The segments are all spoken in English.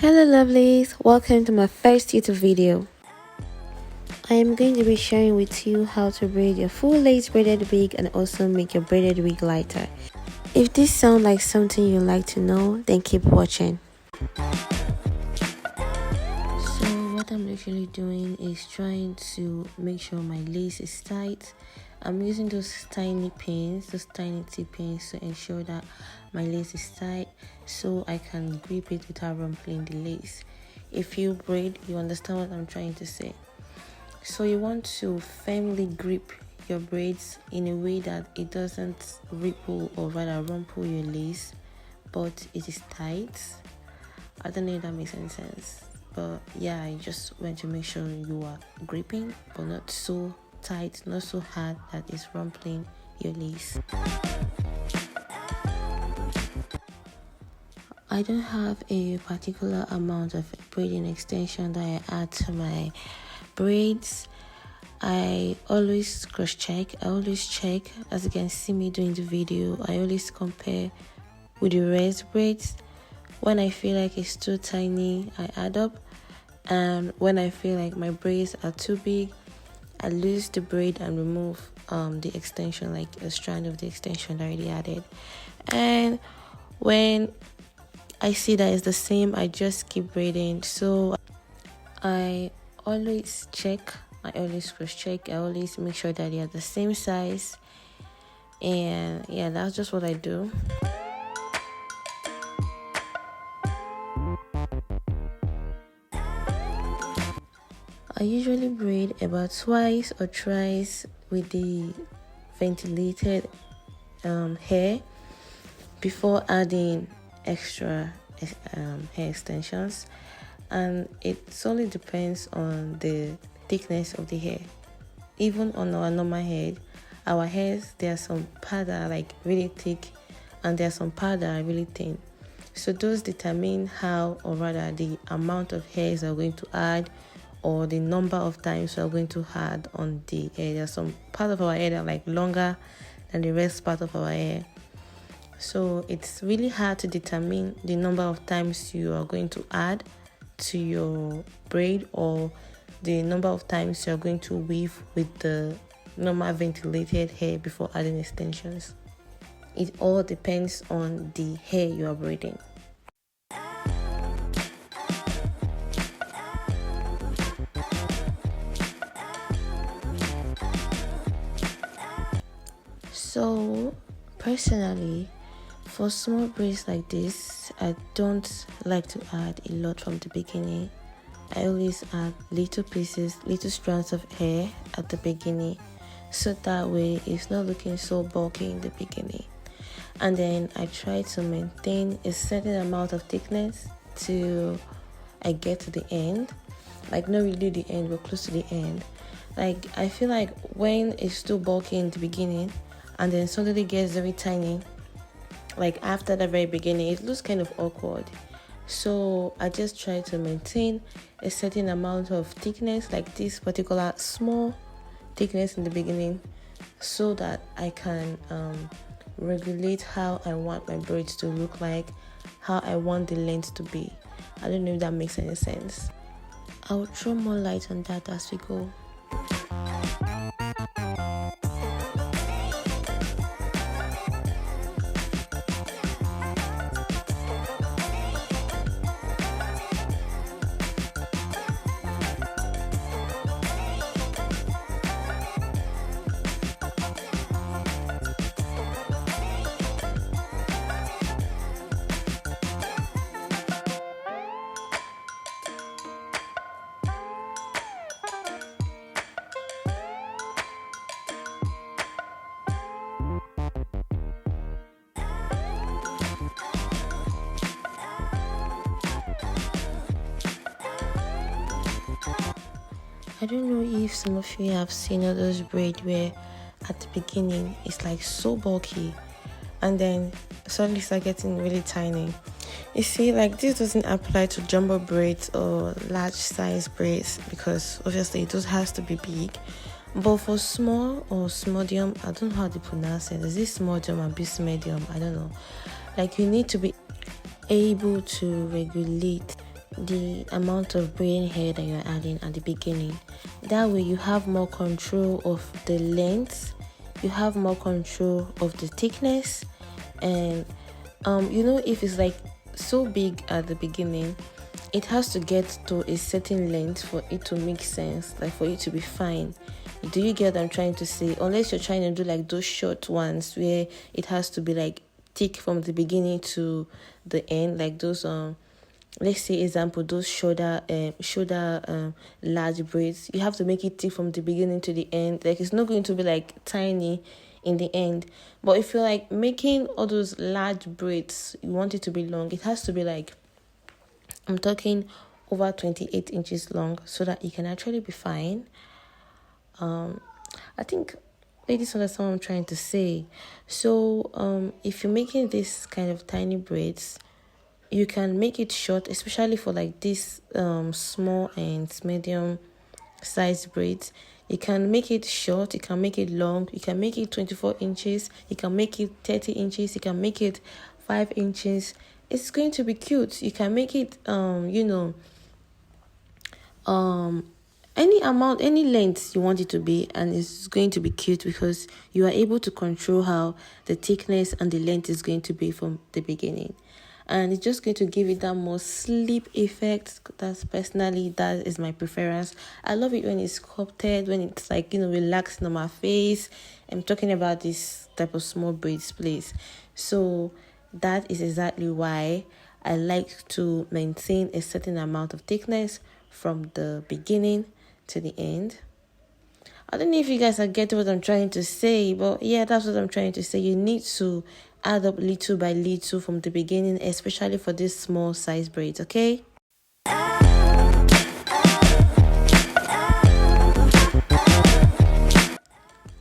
Hello lovelies, welcome to my first YouTube video. I am going to be sharing with you how to braid your full lace braided wig and also make your braided wig lighter. If this sounds like something you'd like to know, then keep watching. So what I'm literally doing is trying to make sure my lace is tight. I'm using those tiny pins, those tiny T-pins to ensure that my lace is tight so I can grip it without rumpling the lace. If you braid, you understand what I'm trying to say. So you want to firmly grip your braids in a way that it doesn't ripple or rather rumple your lace, but it is tight. I don't know if that makes any sense, but yeah, I just want to make sure you are gripping but not so tight, not so hard that it's rumpling your lace. I don't have a particular amount of braiding extension that I add to my braids. I always cross check, I always check. As you can see me doing the video, I always compare with the rest braids. When I feel like it's too tiny, I add up, and when I feel like my braids are too big, I lose the braid and remove the extension, like a strand of the extension I already added. And when I see that it's the same, I just keep braiding. So I always check, I always cross check, I always make sure that they are the same size. And yeah, that's just what I do. I usually braid about twice or thrice with the ventilated hair before adding extra hair extensions, and it solely depends on the thickness of the hair. Even on our normal head, our hairs, there are some parts that are like really thick and there are some parts that are really thin. So those determine how, or rather the amount of hairs we're going to add, or the number of times we're going to add on the hair. There are some part of our hair that are like longer than the rest part of our hair. So it's really hard to determine the number of times you are going to add to your braid, or the number of times you're going to weave with the normal ventilated hair before adding extensions. It all depends on the hair you are braiding. So personally, for small braids like this, I don't like to add a lot from the beginning. I always add little pieces, little strands of hair at the beginning, so that way it's not looking so bulky in the beginning. And then I try to maintain a certain amount of thickness till I get to the end. Like not really the end, but close to the end. Like I feel like when it's too bulky in the beginning and then suddenly gets very tiny, like after the very beginning, it looks kind of awkward. So I just try to maintain a certain amount of thickness, like this particular small thickness in the beginning, so that I can regulate how I want my braids to look like, how I want the length to be. I don't know if that makes any sense. I'll throw more light on that as we go. I don't know if some of you have seen all those braids where at the beginning it's like so bulky and then suddenly start getting really tiny. You see, like this doesn't apply to jumbo braids or large size braids because obviously it just has to be big. But for small or smodium, I don't know how to pronounce it. Is this smodium or bis medium? I don't know. Like you need to be able to regulate the amount of braiding hair that you're adding at the beginning. That way you have more control of the length, you have more control of the thickness, and if it's like so big at the beginning, it has to get to a certain length for it to make sense, like for it to be fine. Do you get what I'm trying to say? Unless you're trying to do like those short ones where it has to be like thick from the beginning to the end, like those let's say example, those shoulder large braids. You have to make it thick from the beginning to the end. Like it's not going to be like tiny in the end. But if you're like making all those large braids, you want it to be long, it has to be like, I'm talking over 28 inches long, so that it can actually be fine. I think ladies understand what I'm trying to say. So if you're making this kind of tiny braids, you can make it short, especially for like this small and medium size braids. You can make it short, you can make it long, you can make it 24 inches, you can make it 30 inches, you can make it 5 inches. It's going to be cute. You can make it any amount, any length you want it to be, and it's going to be cute because you are able to control how the thickness and the length is going to be from the beginning. And it's just going to give it that more sleep effect. That is my preference. I love it when it's sculpted, when it's like, relaxing on my face. I'm talking about this type of small braids, please. So that is exactly why I like to maintain a certain amount of thickness from the beginning to the end. I don't know if you guys are getting what I'm trying to say, but yeah, that's what I'm trying to say. You need to add up little by little from the beginning, especially for these small size braids, okay?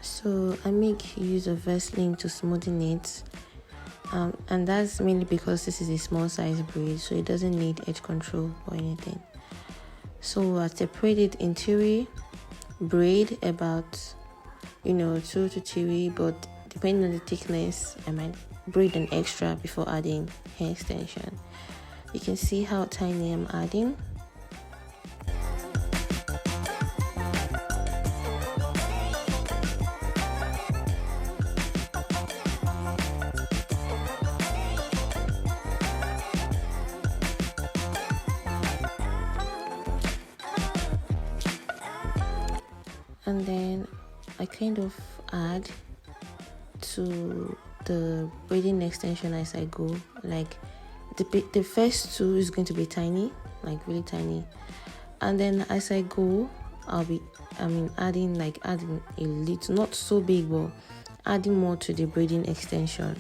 So I make use of Vaseline to smoothen it. And that's mainly because this is a small size braid, so it doesn't need edge control or anything. So I separate it in 3 braid, about 2 to 3, but depending on the thickness, I might braid an extra before adding hair extension. You can see how tiny I'm adding. And then I kind of add to the braiding extension as I go. Like the first 2 is going to be tiny, like really tiny, and then as I go, I'll be adding a little, not so big, but adding more to the braiding extension,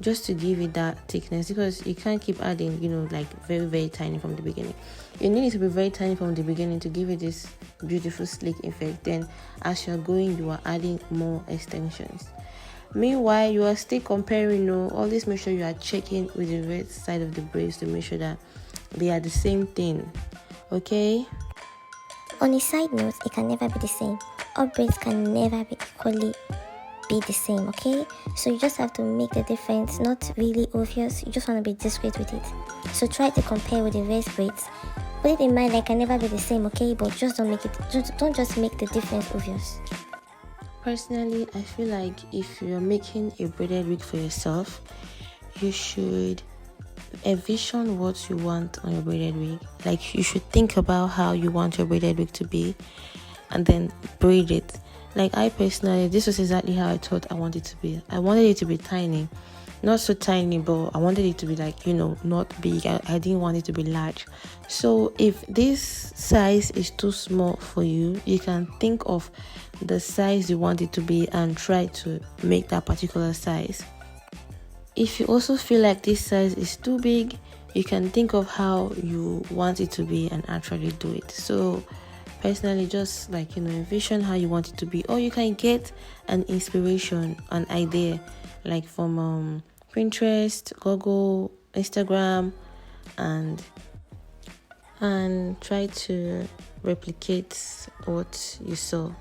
just to give it that thickness, because you can't keep adding like very, very tiny from the beginning. You need it to be very tiny from the beginning to give it this beautiful sleek effect. Then as you're going, you are adding more extensions. Meanwhile, you are still comparing. Always make sure you are checking with the right side of the braids to make sure that they are the same thing, okay? On a side note, it can never be the same. All braids can never be equally be the same, okay? So you just have to make the difference not really obvious. You just want to be discreet with it. So try to compare with the rest braids. Put it in mind, like, can never be the same, okay? But just don't make the difference obvious. Personally, I feel like if you're making a braided wig for yourself, you should envision what you want on your braided wig. Like, you should think about how you want your braided wig to be, and then braid it. Like, I personally, this was exactly how I thought I wanted it to be. I wanted it to be tiny, not so tiny, but I wanted it to be like, not big. I didn't want it to be large. So if this size is too small for you, you can think of the size you want it to be and try to make that particular size. If you also feel like this size is too big, you can think of how you want it to be and actually do it. So personally, just envision how you want it to be, or you can get an inspiration, an idea, like from Pinterest, Google, Instagram, and try to replicate what you saw.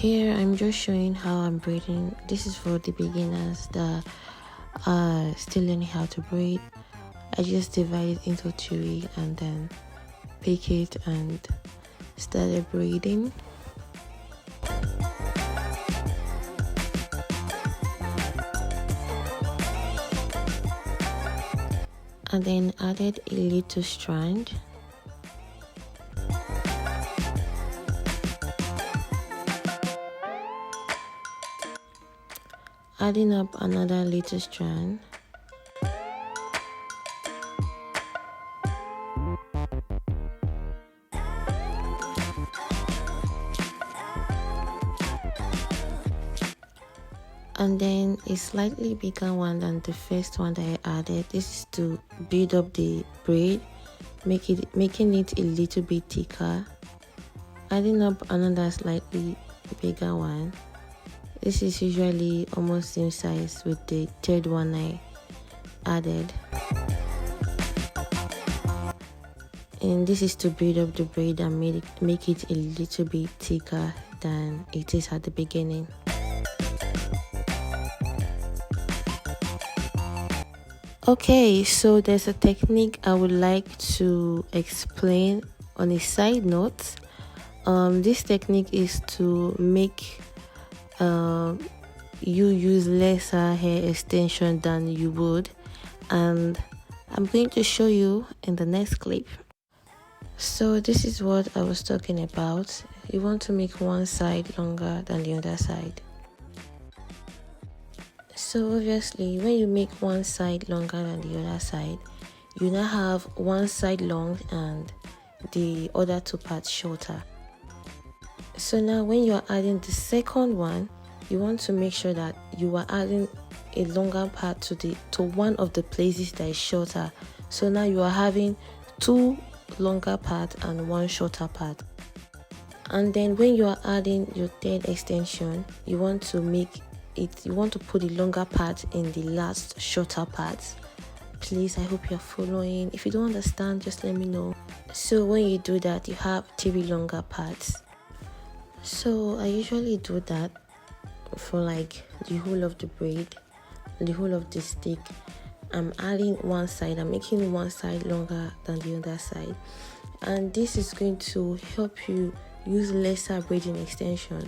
Here I'm just showing how I'm braiding. This is for the beginners that are still learning how to braid. I just divide it into three and then pick it and started braiding. And then added a little strand. Adding up another little strand. And then a slightly bigger one than the first one that I added. This is to build up the braid, making it a little bit thicker. Adding up another slightly bigger one. This is usually almost same size with the third one I added. And this is to build up the braid and make it a little bit thicker than it is at the beginning. Okay, so there's a technique I would like to explain on a side note. This technique is to make you use lesser hair extension than you would, and I'm going to show you in the next clip. So this is what I was talking about. You want to make one side longer than the other side. So obviously when you make one side longer than the other side, you now have one side long and the other two parts shorter. So now when you are adding the second one, you want to make sure that you are adding a longer part to one of the places that is shorter. So now you are having two longer parts and one shorter part. And then when you are adding your third extension, you want to put the longer part in the last shorter part. Please, I hope you're following. If you don't understand, just let me know. So when you do that, you have three longer parts. So I usually do that for like the whole of the braid, the whole of the stick. I'm adding one side, I'm making one side longer than the other side, and this is going to help you use lesser braiding extension.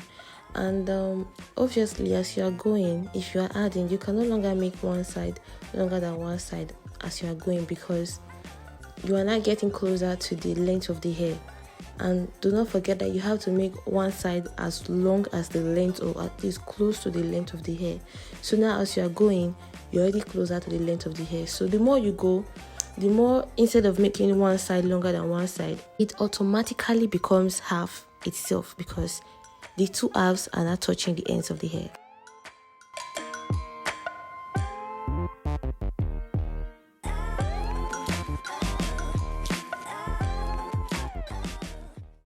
And obviously as you are going, if you are adding, you can no longer make one side longer than one side as you are going, because you are not getting closer to the length of the hair. And do not forget that you have to make one side as long as the length, or at least close to the length of the hair. So now as you are going, you're already closer to the length of the hair. So the more you go, the more, instead of making one side longer than one side, it automatically becomes half itself, because the two halves are not touching the ends of the hair.